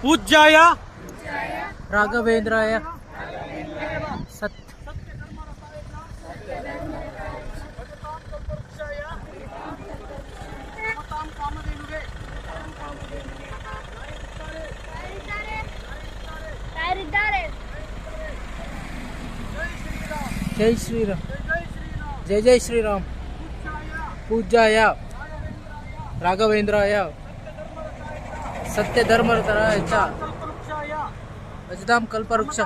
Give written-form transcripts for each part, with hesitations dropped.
पूज्याय राघवेंद्राय जय श्री राम जय जय श्री राम पूज्याय राघवेंद्राय सत्य धर्मरताय च ಭಜತಾಂ ಕಲ್ಪವೃಕ್ಷ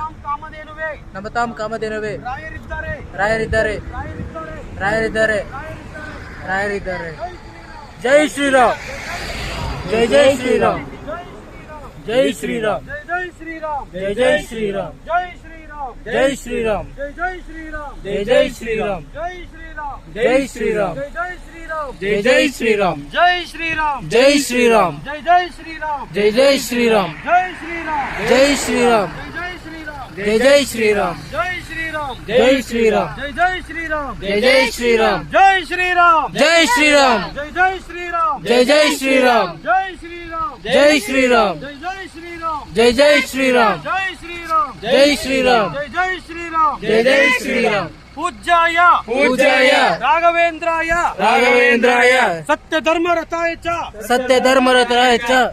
ನಮತಾಂ ಕಾಮಧೇನವೇ ರಾಯರಿದ್ದಾರೆ ಜೈ ಶ್ರೀರಾಮ್ ಜೈ ಜೈ ಶ್ರೀರಾಮ್ ಜೈ ಶ್ರೀರಾಮ್ ಜೈ ಜೈ ಶ್ರೀರಾಮ್ ಜೈ ಶ್ರೀರಾಮ್ ಜೈ ಜೈ ಶ್ರೀರಾಮ್ ಜೈ ಶ್ರೀರಾಮ್ ಜೈ ಜೈ ಶ್ರೀರಾಮ್ जय श्री राम ಜೈ ಶ್ರೀರಾಮ್ जय जय श्री राम ಜೈ ಜೈ ಶ್ರೀರಾಮ್ जय श्री राम ಜೈ ಶ್ರೀರಾಮ್ जय श्री राम ಜೈ ಶ್ರೀರಾಮ್ जय श्री राम ಜೈ ಜೈ ಶ್ರೀರಾಮ್ जय श्री राम ಜೈ ಶ್ರೀರಾಮ್ जय श्री राम ಜೈ ಜೈ ಶ್ರೀರಾಮ್ जय श्री राम ಜೈ ಶ್ರೀರಾಮ್ जय ಜೈ श्री राम ಜೈ ಶ್ರೀರಾಮ್ जय श्री राम ಜೈ ಶ್ರೀರಾಮ್ जय श्री राम ಜೈ ಜೈ ಶ್ರೀರಾಮ್ पूज्याय राघवेंद्राय सत्य धर्मरताय च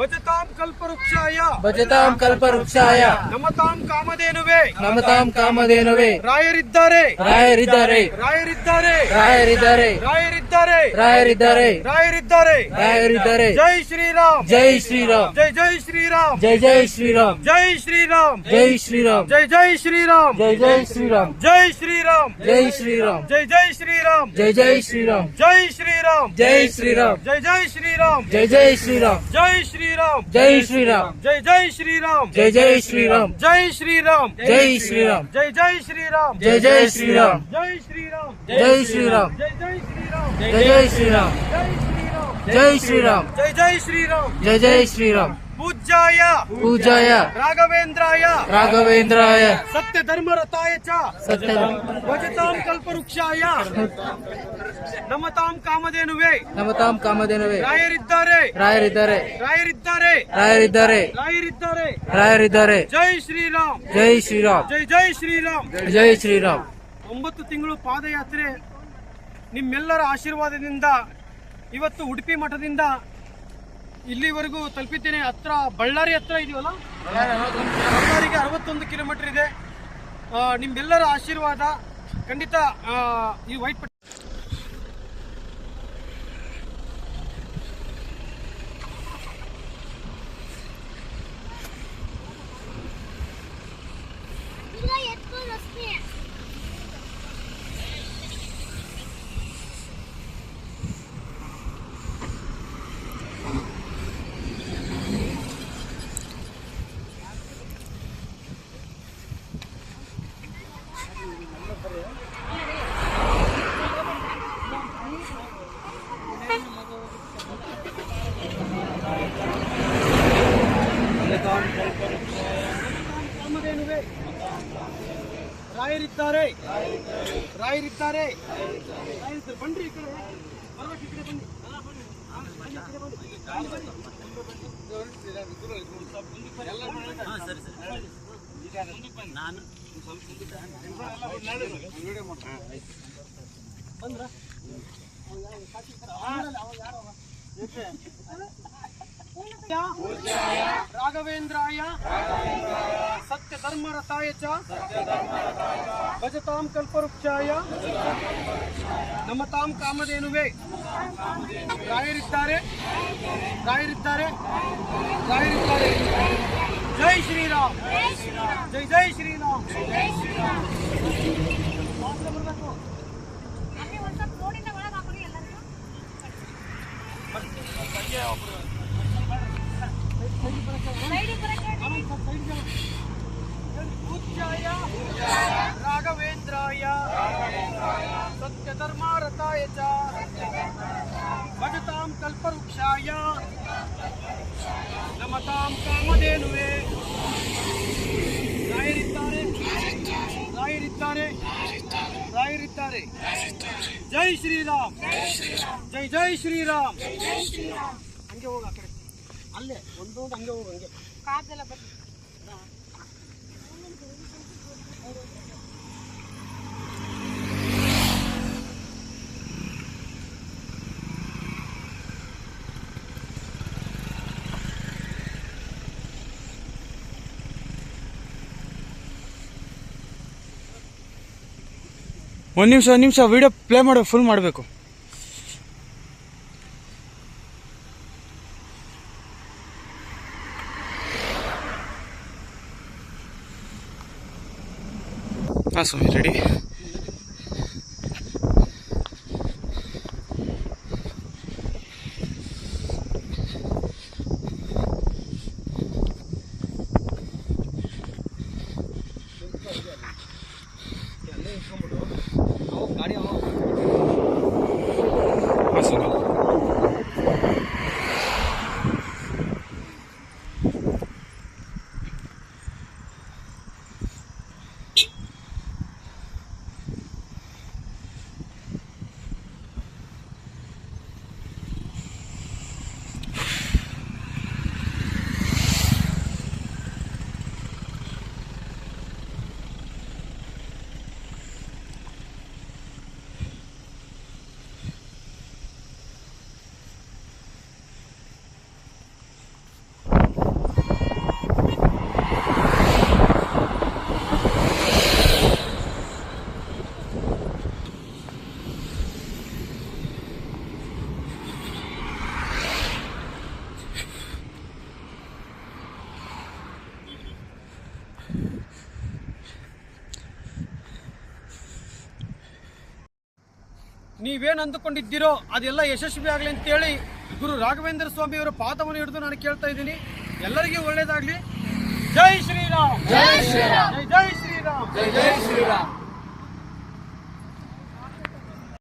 भजतां कल्पवृक्षाय नमतां कामधेनुवे रायरिದ್ದಾರೆ जय श्री राम जय श्रीराम जय श्री राम जय जय श्रीराम जय श्री राम जय श्रीराम जय श्री राम जय जय श्रीराम जय श्री राम जय श्रीराम जय श्री राम जय जय श्रीराम जय श्री राम जय श्रीराम जय श्री राम जय जय श्रीराम जय श्री राम जय श्रीराम जय श्री राम जय जय श्रीराम जय श्री राम जय श्रीराम जय श्री राम जय जय श्रीराम जय श्री राम जय श्रीराम जय श्री राम जय श्रीराम जय श्री राम जय जय श्रीराम पूज्याय राघवेंद्राय सत्य धर्मरताय च भजतां कल्पवृक्षाय नमतां कामधेनुवे ರಾಯರಿದ್ದಾರೆ जय श्री राम जय श्रीराम जय श्री राम जय श्रीराम 9 ತಿಂಗಳು ಪಾದಯಾತ್ರೆ ನಿಮ್ಮೆಲ್ಲರ ಆಶೀರ್ವಾದದಿಂದ ಇವತ್ತು ಉಡುಪಿ ಮಠದಿಂದ ಇಲ್ಲಿವರೆಗೂ ತಲುಪಿದ್ದೇನೆ. ಹತ್ರ ಬಳ್ಳಾರಿ ಹತ್ರ ಇದೀವಲ್ಲ, ಬಳ್ಳಾರಿಗೆ 61 ಕಿಲೋಮೀಟರ್ ಇದೆ. ನಿಮ್ಮೆಲ್ಲರ ಆಶೀರ್ವಾದ ಖಂಡಿತ ಈ ವೈಟ್ ಪಟ್ಟಿ ರಾಯರಿದ್ದಾರೆ ಬನ್ರಿ ಈ ಕಡೆ राघवेंद्राय सत्य धर्मरताय च भजतां कल्पवृक्षाय नमतां कामधेनुवे रायरिದ್ದಾರೆ जय श्री राम जय श्री राम राघवेंद्राय सत्य धर्मरताय च भजतां कल्पवृक्षाय नमतां कामधेनुवे ರಾಯರಿದ್ದಾರೆ जय श्री राम जय श्री राम ಹಂಗೆ ಹೋಗ ಆ ಕಡೆ ಅಲ್ಲೇ ಒಂದು ಹಂಗೆ ಹೋಗು ಹಂಗೆ ಕಾದೆಲ್ಲ ಬರ್ಲಿ. ಒಂದು ನಿಮಿಷ ವಿಡಿಯೋ ಪ್ಲೇ ಮಾಡೋ ಫುಲ್ ಮಾಡಬೇಕು. ಹಾಂ ಸ್ವಾಮಿ ರೆಡಿ. ಗಾಡಿ ಹಾಂ ಸ್ವಾಮಿ. ನೀವೇನು ಅಂದುಕೊಂಡಿದ್ದೀರೋ ಅದೆಲ್ಲ ಯಶಸ್ವಿ ಆಗಲಿ ಅಂತೇಳಿ ಗುರು ರಾಘವೇಂದ್ರ ಸ್ವಾಮಿ ಅವರ ಪಾದವನ್ನು ಹಿಡಿದು ನಾನು ಕೇಳ್ತಾ ಇದ್ದೀನಿ. ಎಲ್ಲರಿಗೂ ಒಳ್ಳೇದಾಗ್ಲಿ. ಜೈ ಶ್ರೀರಾಮ್, ಜೈ ಶ್ರೀರಾಮ್, ಜೈ ಜೈ ಶ್ರೀರಾಮ್, ಜೈ ಜೈ ಶ್ರೀರಾಮ್.